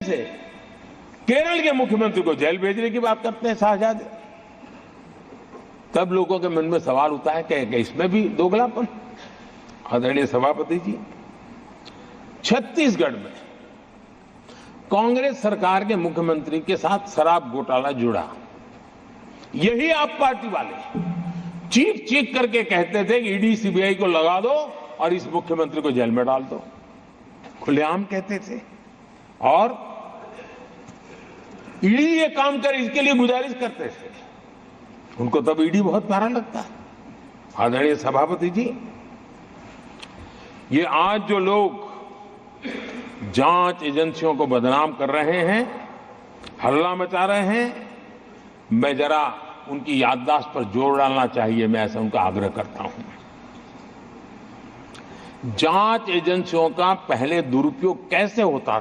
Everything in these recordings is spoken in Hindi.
से केरल के मुख्यमंत्री को जेल भेजने की बात करते हैं शाहजादे। तब लोगों के मन में सवाल उठता है कि इसमें भी दोगलापन। आदरणीय सभापति जी, छत्तीसगढ़ में कांग्रेस सरकार के मुख्यमंत्री के साथ शराब घोटाला जुड़ा। यही आप पार्टी वाले चीख चीख करके कहते थे कि ईडी सीबीआई को लगा दो और इस मुख्यमंत्री को जेल में डाल दो, खुलेआम कहते थे। और ईडी ये काम करे इसके लिए गुजारिश करते थे। उनको तब ईडी बहुत प्यारा लगता है। आदरणीय सभापति जी, ये आज जो लोग जांच एजेंसियों को बदनाम कर रहे हैं, हल्ला मचा रहे हैं, मैं जरा उनकी याददाश्त पर जोर डालना चाहिए, मैं ऐसा उनका आग्रह करता हूं। जांच एजेंसियों का पहले दुरुपयोग कैसे होता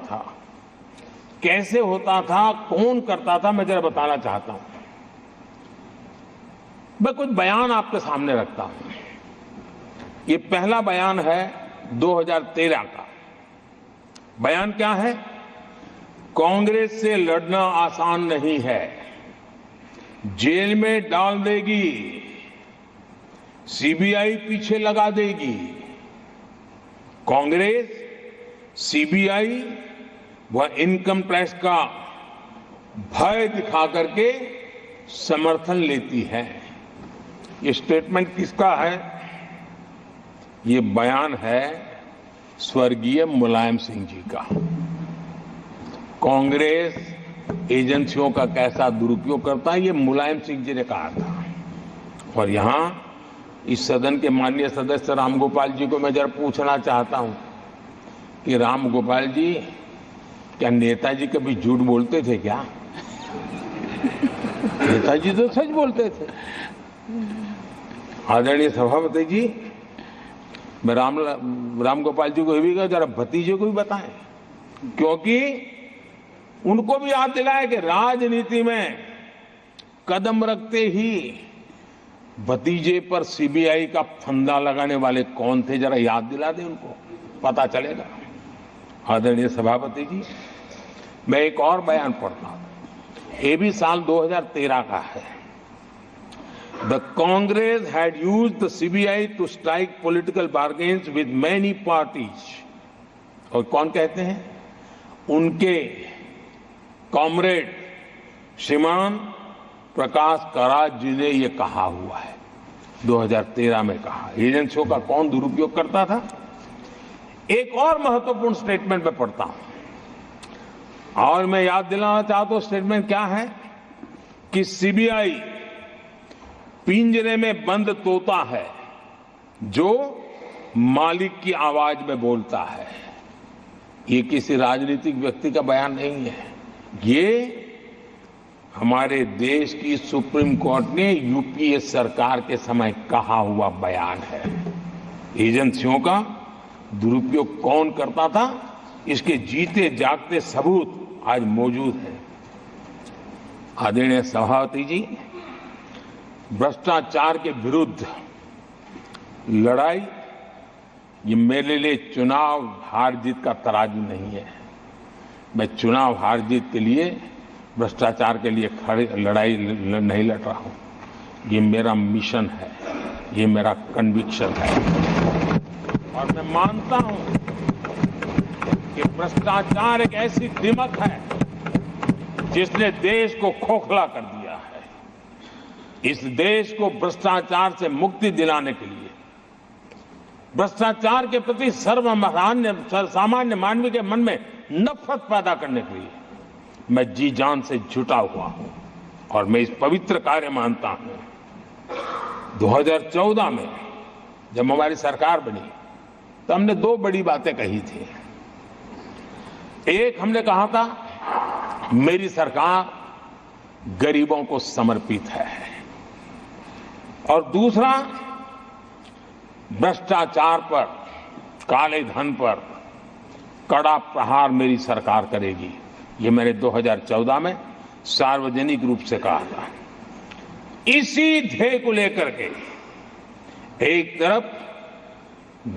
था, कौन करता था, मैं जरा बताना चाहता हूं। मैं कुछ बयान आपके सामने रखता हूं। ये पहला बयान है 2013 का। बयान क्या है? कांग्रेस से लड़ना आसान नहीं है, जेल में डाल देगी, सीबीआई पीछे लगा देगी। कांग्रेस सीबीआई व इनकम टैक्स का भय दिखा करके समर्थन लेती है। ये स्टेटमेंट किसका है? ये बयान है स्वर्गीय मुलायम सिंह जी का। कांग्रेस एजेंसियों का कैसा दुरुपयोग करता है, ये मुलायम सिंह जी ने कहा था। और यहां इस सदन के माननीय सदस्य रामगोपाल जी को मैं जरा पूछना चाहता हूं कि रामगोपाल जी, क्या नेताजी कभी झूठ बोलते थे क्या? नेताजी तो सच बोलते थे। आदरणीय सभापति जी, मैं रामगोपाल जी को ये भी कहा जरा भतीजे को भी बताएं, क्योंकि उनको भी याद दिलाए कि राजनीति में कदम रखते ही भतीजे पर सीबीआई का फंदा लगाने वाले कौन थे, जरा याद दिला दें उनको, पता चलेगा। आदरणीय सभापति जी, मैं एक और बयान पढ़ता हूं। ये भी साल 2013 का है। The Congress had used the CBI to strike political bargains with many parties. और कौन कहते हैं? उनके कॉमरेड श्रीमान प्रकाश कराज जी ने यह कहा हुआ है, 2013 में कहा। एजेंसियों का कौन दुरुपयोग करता था? एक और महत्वपूर्ण स्टेटमेंट में पढ़ता हूं और मैं याद दिलाना चाहता हूं स्टेटमेंट क्या है कि सीबीआई पिंजरे में बंद तोता है जो मालिक की आवाज में बोलता है। ये किसी राजनीतिक व्यक्ति का बयान नहीं है, ये हमारे देश की सुप्रीम कोर्ट ने यूपीए सरकार के समय कहा हुआ बयान है। एजेंसियों का दुरुपयोग कौन करता था, इसके जीते जागते सबूत आज मौजूद हैं। आदरणीय सभापति जी, भ्रष्टाचार के विरुद्ध लड़ाई ये मेरे लिए चुनाव हार जीत का तराजू नहीं है। मैं चुनाव हार जीत के लिए, भ्रष्टाचार के लिए लड़ाई नहीं लड़ रहा हूं। ये मेरा मिशन है, ये मेरा कन्विक्शन है। और मैं मानता हूं कि भ्रष्टाचार एक ऐसी दिमक है जिसने देश को खोखला कर दिया है। इस देश को भ्रष्टाचार से मुक्ति दिलाने के लिए, भ्रष्टाचार के प्रति सामान्य मानवीय के मन में नफरत पैदा करने के लिए मैं जी जान से जुटा हुआ हूं और मैं इस पवित्र कार्य मानता हूं। 2014 में जब हमारी सरकार बनी तो हमने दो बड़ी बातें कही थी। एक, हमने कहा था मेरी सरकार गरीबों को समर्पित है, और दूसरा, भ्रष्टाचार पर, काले धन पर कड़ा प्रहार मेरी सरकार करेगी। ये मैंने 2014 में सार्वजनिक रूप से कहा था। इसी ध्येय को लेकर के एक तरफ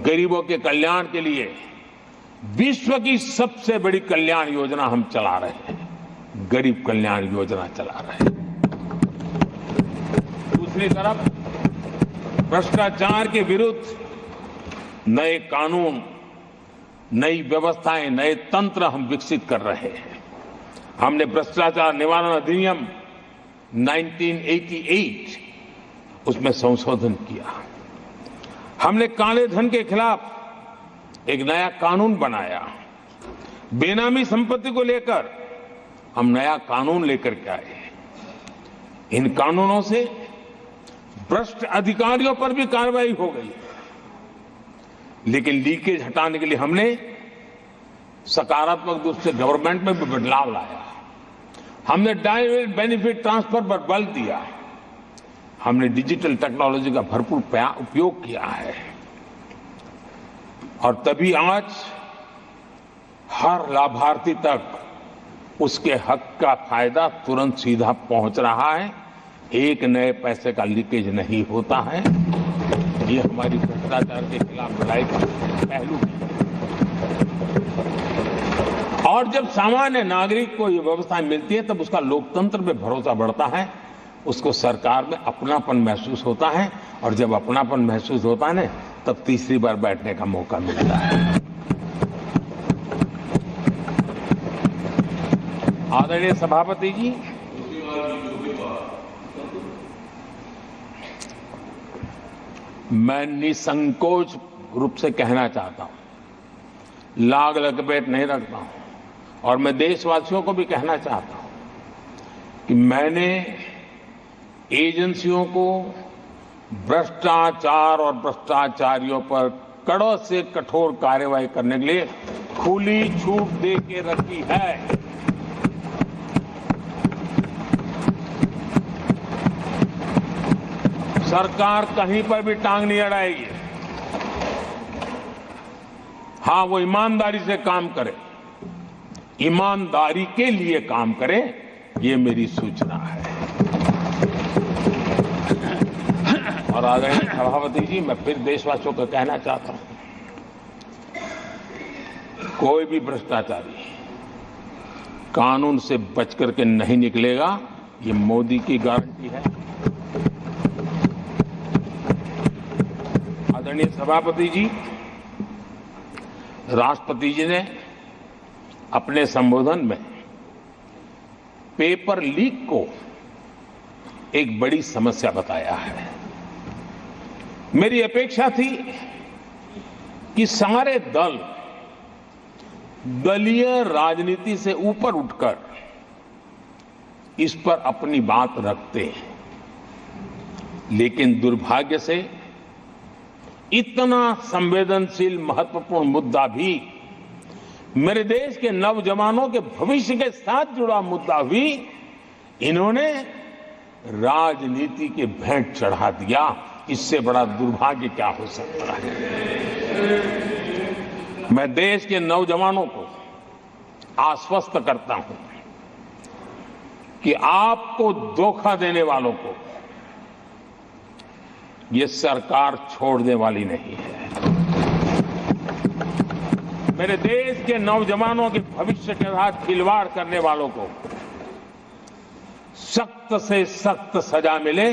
गरीबों के कल्याण के लिए विश्व की सबसे बड़ी कल्याण योजना हम चला रहे हैं, गरीब कल्याण योजना चला रहे हैं। दूसरी तरफ भ्रष्टाचार के विरुद्ध नए कानून, नई व्यवस्थाएं, नए तंत्र हम विकसित कर रहे हैं। हमने भ्रष्टाचार निवारण अधिनियम 1988 उसमें संशोधन किया। हमने काले धन के खिलाफ एक नया कानून बनाया। बेनामी संपत्ति को लेकर हम नया कानून लेकर के आए। इन कानूनों से भ्रष्ट अधिकारियों पर भी कार्रवाई हो गई, लेकिन लीकेज हटाने के लिए हमने सकारात्मक रूप से गवर्नमेंट में भी बदलाव लाया। हमने डायरेक्ट बेनिफिट ट्रांसफर पर बल दिया। हमने डिजिटल टेक्नोलॉजी का भरपूर उपयोग किया है और तभी आज हर लाभार्थी तक उसके हक का फायदा तुरंत सीधा पहुंच रहा है। एक नए पैसे का लीकेज नहीं होता है। ये हमारी भ्रष्टाचार के खिलाफ लड़ाई का पहलू है। और जब सामान्य नागरिक को ये व्यवस्था मिलती है तब उसका लोकतंत्र में भरोसा बढ़ता है, उसको सरकार में अपनापन महसूस होता है और जब अपनापन महसूस होता है ना तब तीसरी बार बैठने का मौका मिलता है। आदरणीय सभापति जी, मैं निसंकोच रूप से कहना चाहता हूं, लाग लपेट नहीं रखता हूं और मैं देशवासियों को भी कहना चाहता हूं कि मैंने एजेंसियों को भ्रष्टाचार और भ्रष्टाचारियों पर कड़ों से कठोर कार्रवाई करने के लिए खुली छूट दे के रखी है। सरकार कहीं पर भी टांग नहीं अड़ाएगी। हां, वो ईमानदारी से काम करे, ईमानदारी के लिए काम करे, ये मेरी सूचना है। और आदरणीय सभापति जी, मैं फिर देशवासियों को कहना चाहता हूं, कोई भी भ्रष्टाचारी कानून से बच करके नहीं निकलेगा, ये मोदी की गारंटी है। आदरणीय सभापति जी, राष्ट्रपति जी ने अपने संबोधन में पेपर लीक को एक बड़ी समस्या बताया है। मेरी अपेक्षा थी कि सारे दल दलीय राजनीति से ऊपर उठकर इस पर अपनी बात रखते हैं, लेकिन दुर्भाग्य से इतना संवेदनशील महत्वपूर्ण मुद्दा भी, मेरे देश के नौजवानों के भविष्य के साथ जुड़ा मुद्दा भी इन्होंने राजनीति के भेंट चढ़ा दिया। इससे बड़ा दुर्भाग्य क्या हो सकता है। मैं देश के नौजवानों को आश्वस्त करता हूं कि आपको धोखा देने वालों को ये सरकार छोड़ने वाली नहीं है। मेरे देश के नौजवानों के भविष्य के साथ खिलवाड़ करने वालों को सख्त से सख्त सजा मिले,